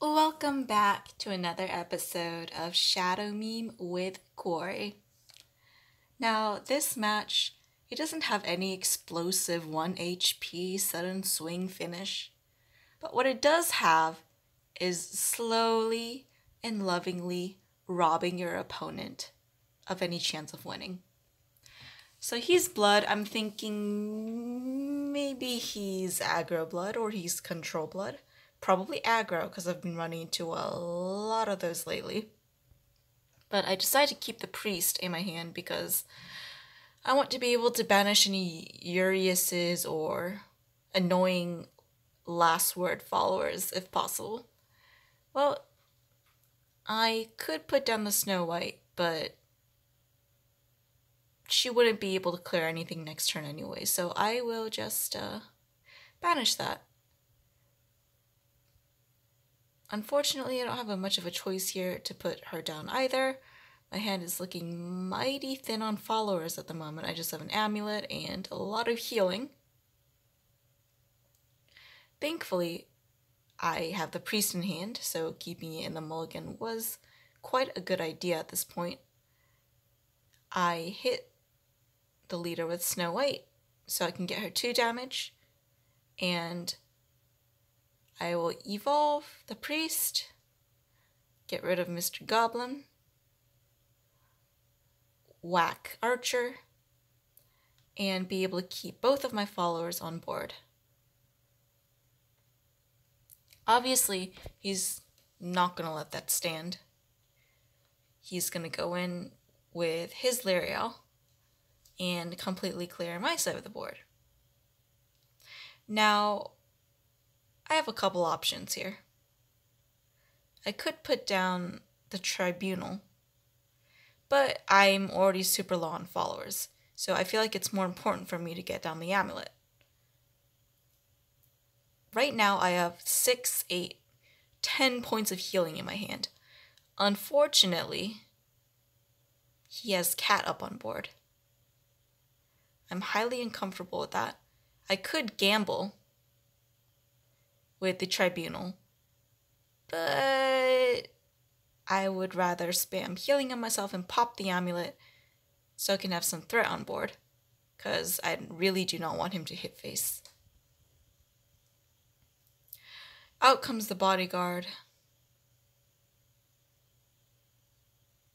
Welcome back to another episode of Shadow Meme with Corey. Now, this match, it doesn't have any explosive 1 HP sudden swing finish, but what it does have is slowly and lovingly robbing your opponent of any chance of winning. So he's blood. I'm thinking maybe he's aggro blood or he's control blood. Probably aggro because I've been running into a lot of those lately. But I decided to keep the priest in my hand because I want to be able to banish any Uriuses or annoying last word followers if possible. Well, I could put down the Snow White, but she wouldn't be able to clear anything next turn anyway, so I will just banish that. Unfortunately, I don't have much of a choice here to put her down either. My hand is looking mighty thin on followers at the moment. I just have an amulet and a lot of healing. Thankfully, I have the priest in hand, so keeping it in the mulligan was quite a good idea at this point. I hit the leader with Snow White, so I can get her 2 damage, and I will evolve the priest, get rid of Mr. Goblin, whack Archer, and be able to keep both of my followers on board. Obviously, he's not going to let that stand. He's going to go in with his Lariel and completely clear my side of the board. Now, I have a couple options here. I could put down the Tribunal, but I'm already super low on followers, so I feel like it's more important for me to get down the amulet. Right now I have 6, 8, 10 points of healing in my hand. Unfortunately, he has Cat up on board. I'm highly uncomfortable with that. I could gamble with the Tribunal, but I would rather spam healing on myself and pop the amulet so I can have some threat on board, because I really do not want him to hit face. Out comes the bodyguard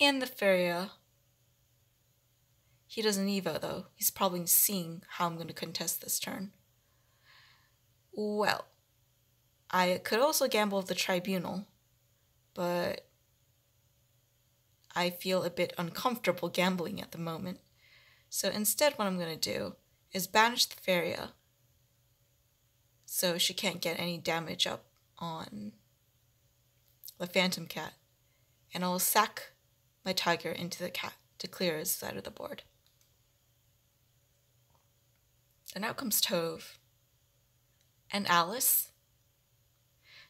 and the Feria. He doesn't evo though. He's probably seeing how I'm going to contest this turn. Well, I could also gamble with the Tribunal, but I feel a bit uncomfortable gambling at the moment. So instead what I'm going to do is banish the Feria so she can't get any damage up on the Phantom Cat, and I'll sack my tiger into the cat to clear his side of the board. And out comes Tove and Alice.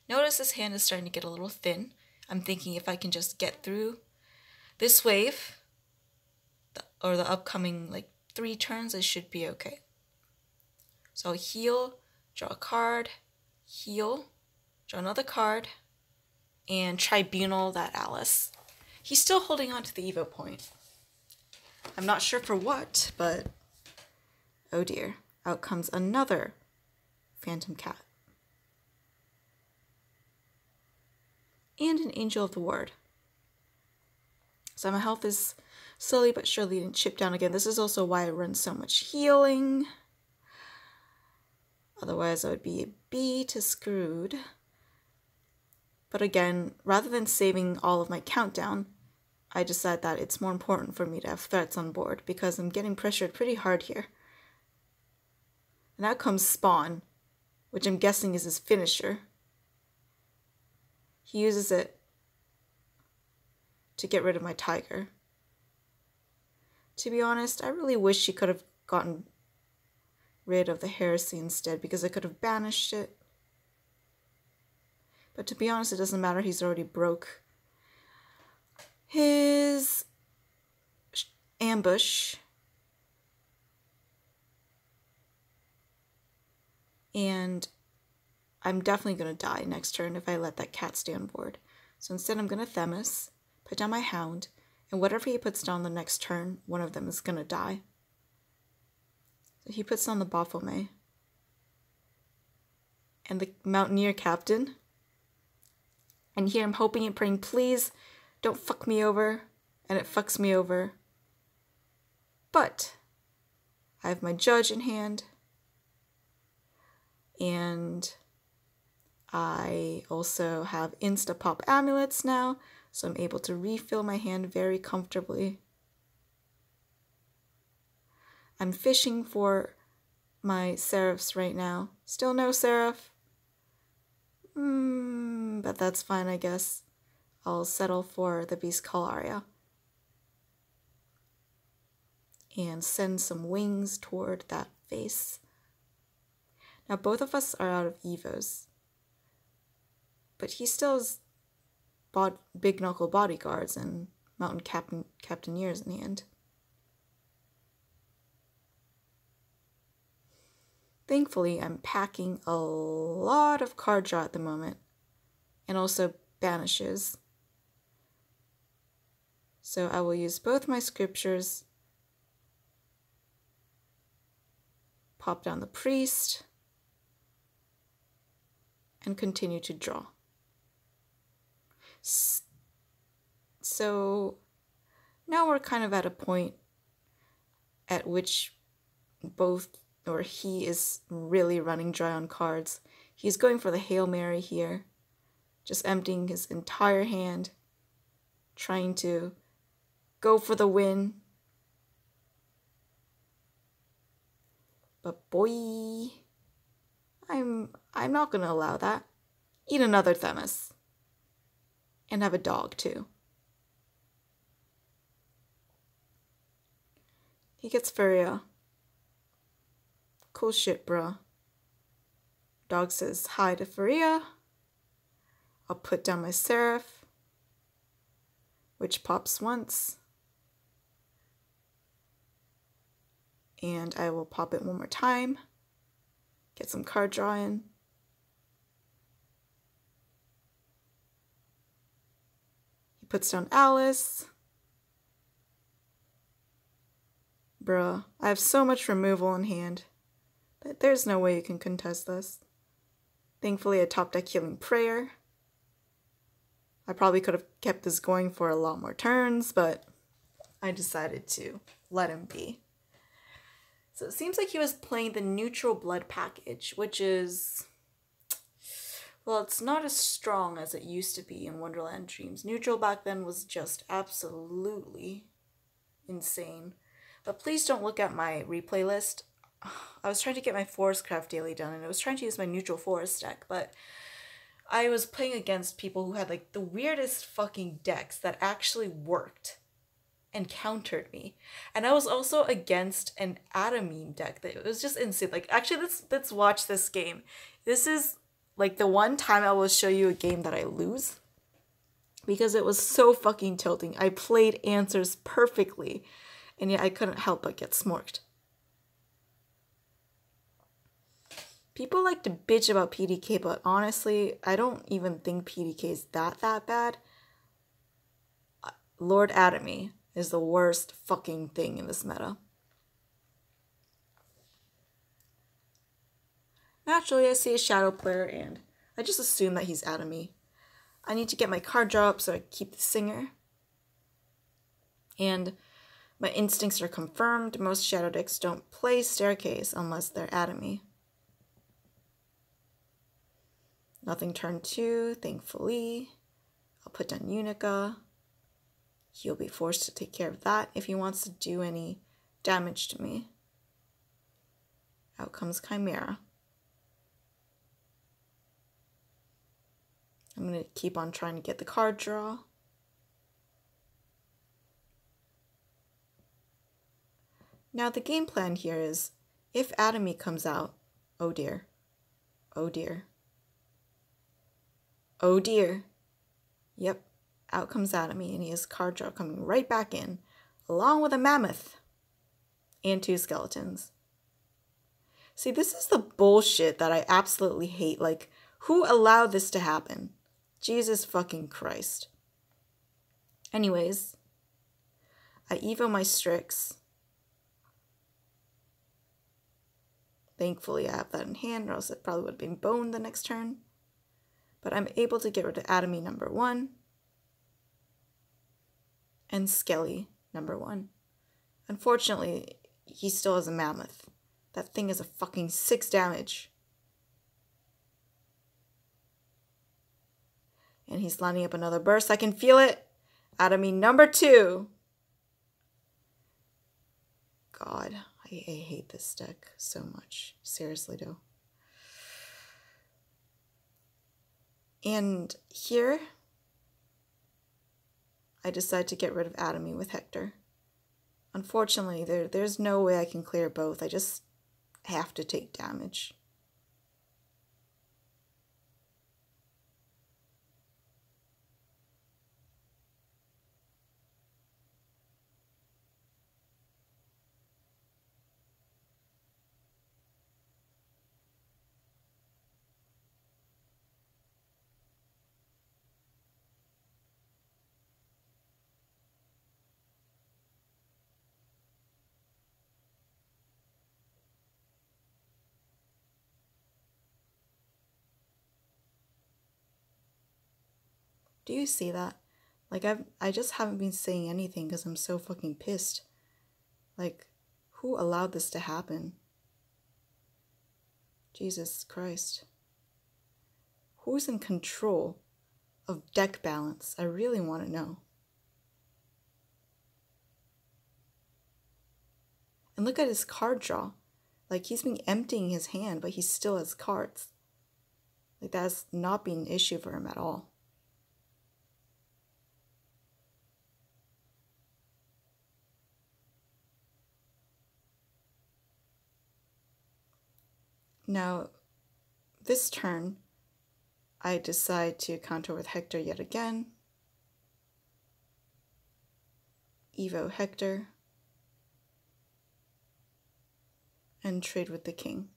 Notice his hand is starting to get a little thin. I'm thinking if I can just get through this wave, or the upcoming 3 turns, it should be okay. So I'll heal, draw a card, heal, draw another card, and Tribunal that Alice. He's still holding on to the Evo point. I'm not sure for what, but oh dear. Out comes another Phantom Cat. And an Angel of the Ward. So my health is slowly but surely getting chipped down again. This is also why I run so much healing. Otherwise I would be a bit screwed. But again, rather than saving all of my countdown, I decide that it's more important for me to have threats on board because I'm getting pressured pretty hard here. And out comes Spawn, which I'm guessing is his finisher. He uses it to get rid of my tiger. To be honest, I really wish he could have gotten rid of the heresy instead, because I could have banished it. But to be honest, it doesn't matter, he's already broke his ambush. And I'm definitely going to die next turn if I let that cat stay on board. So instead I'm going to Themis, put down my Hound, and whatever he puts down the next turn, one of them is going to die. So he puts down the Baphomet. And the Mountaineer Captain. And here I'm hoping and praying, please don't fuck me over. And it fucks me over. But I have my Judge in hand. And I also have Insta-Pop amulets now, so I'm able to refill my hand very comfortably. I'm fishing for my Seraphs right now. Still no Seraph. But that's fine, I guess. I'll settle for the Beast Call Aria. And send some wings toward that face. Now both of us are out of Evos. But he still has big knuckle bodyguards and mountain captaineers in hand. Thankfully, I'm packing a lot of card draw at the moment, and also banishes. So I will use both my scriptures, pop down the priest, and continue to draw. So now we're kind of at a point at which he is really running dry on cards. He's going for the Hail Mary here, just emptying his entire hand, trying to go for the win. But boy, I'm not gonna allow that. Eat another Themis. And have a dog, too. He gets Furia. Cool shit, bruh. Dog says hi to Furia. I'll put down my Seraph, which pops once. And I will pop it one more time. Get some card draw in. Puts down Alice. Bruh, I have so much removal in hand that there's no way you can contest this. Thankfully, I top deck Healing Prayer. I probably could have kept this going for a lot more turns, but I decided to let him be. So it seems like he was playing the neutral blood package, which is... well, it's not as strong as it used to be in Wonderland Dreams. Neutral back then was just absolutely insane. But please don't look at my replay list. I was trying to get my Forest Craft daily done, and I was trying to use my neutral forest deck, but I was playing against people who had like the weirdest fucking decks that actually worked and countered me. And I was also against an Adamine deck that it was just insane. Like, actually, let's watch this game. This is like the one time I will show you a game that I lose because it was so fucking tilting. I played answers perfectly, and yet I couldn't help but get smorked. People like to bitch about PDK, but honestly, I don't even think PDK is that bad. Lord Adamy is the worst fucking thing in this meta. Naturally, I see a shadow player, and I just assume that he's Adamy. I need to get my card draw up so I keep the Singer. And my instincts are confirmed. Most shadow decks don't play Staircase unless they're Adamy. Nothing turn 2, thankfully. I'll put down Unica. He'll be forced to take care of that if he wants to do any damage to me. Out comes Chimera. I'm going to keep on trying to get the card draw. Now the game plan here is, if Adamy comes out, oh dear, oh dear, oh dear. Yep, out comes Adamy, and he has card draw coming right back in, along with a Mammoth and 2 skeletons. See, this is the bullshit that I absolutely hate. Like, Who allowed this to happen? Jesus fucking Christ. Anyways, I evo my Strix. Thankfully, I have that in hand, or else it probably would have been boned the next turn. But I'm able to get rid of Atomy number 1 and Skelly number 1. Unfortunately, he still has a Mammoth. That thing is a fucking 6 damage. And he's lining up another burst. I can feel it. Atomy number 2. God, I hate this deck so much. Seriously, though. And here, I decide to get rid of Atomy with Hector. Unfortunately, there's no way I can clear both. I just have to take damage. Do you see that? Like, I just haven't been saying anything because I'm so fucking pissed. Like, who allowed this to happen? Jesus Christ. Who's in control of deck balance? I really want to know. And look at his card draw. Like, he's been emptying his hand, but he still has cards. Like, that's not been an issue for him at all. Now, this turn, I decide to counter with Hector yet again. Evo Hector. And trade with the king.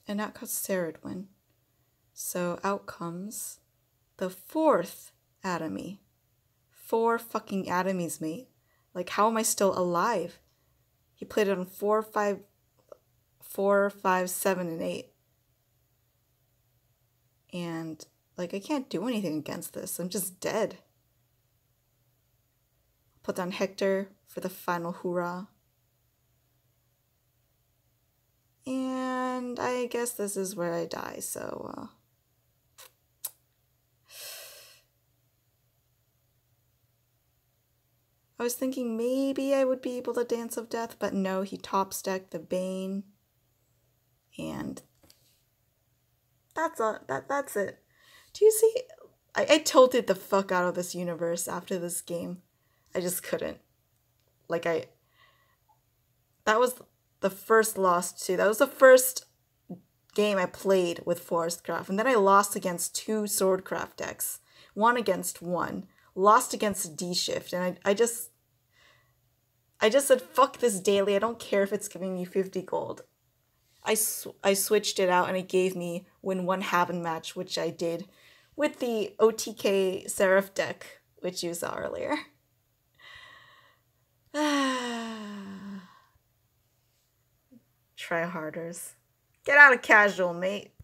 And out comes Ceridwen. So out comes the 4th Atomy. 4 fucking Atomies, mate. Like, how am I still alive? He played it on 4, 5, 7, and 8. And, like, I can't do anything against this. I'm just dead. Put down Hector for the final hoorah. And I guess this is where I die, so, I was thinking maybe I would be able to Dance of Death, but no, he top decked the Bane. And that's it. Do you see? I tilted the fuck out of this universe after this game. I just couldn't. Like, that was the first loss too. That was the first game I played with Forestcraft. And then I lost against 2 Swordcraft decks. Won against 1. Lost against D-Shift. And I just said, fuck this daily. I don't care if it's giving me 50 gold. I switched it out and it gave me win 1 Haven match, which I did with the OTK Seraph deck, which you saw earlier. Tryharders. Get out of casual, mate.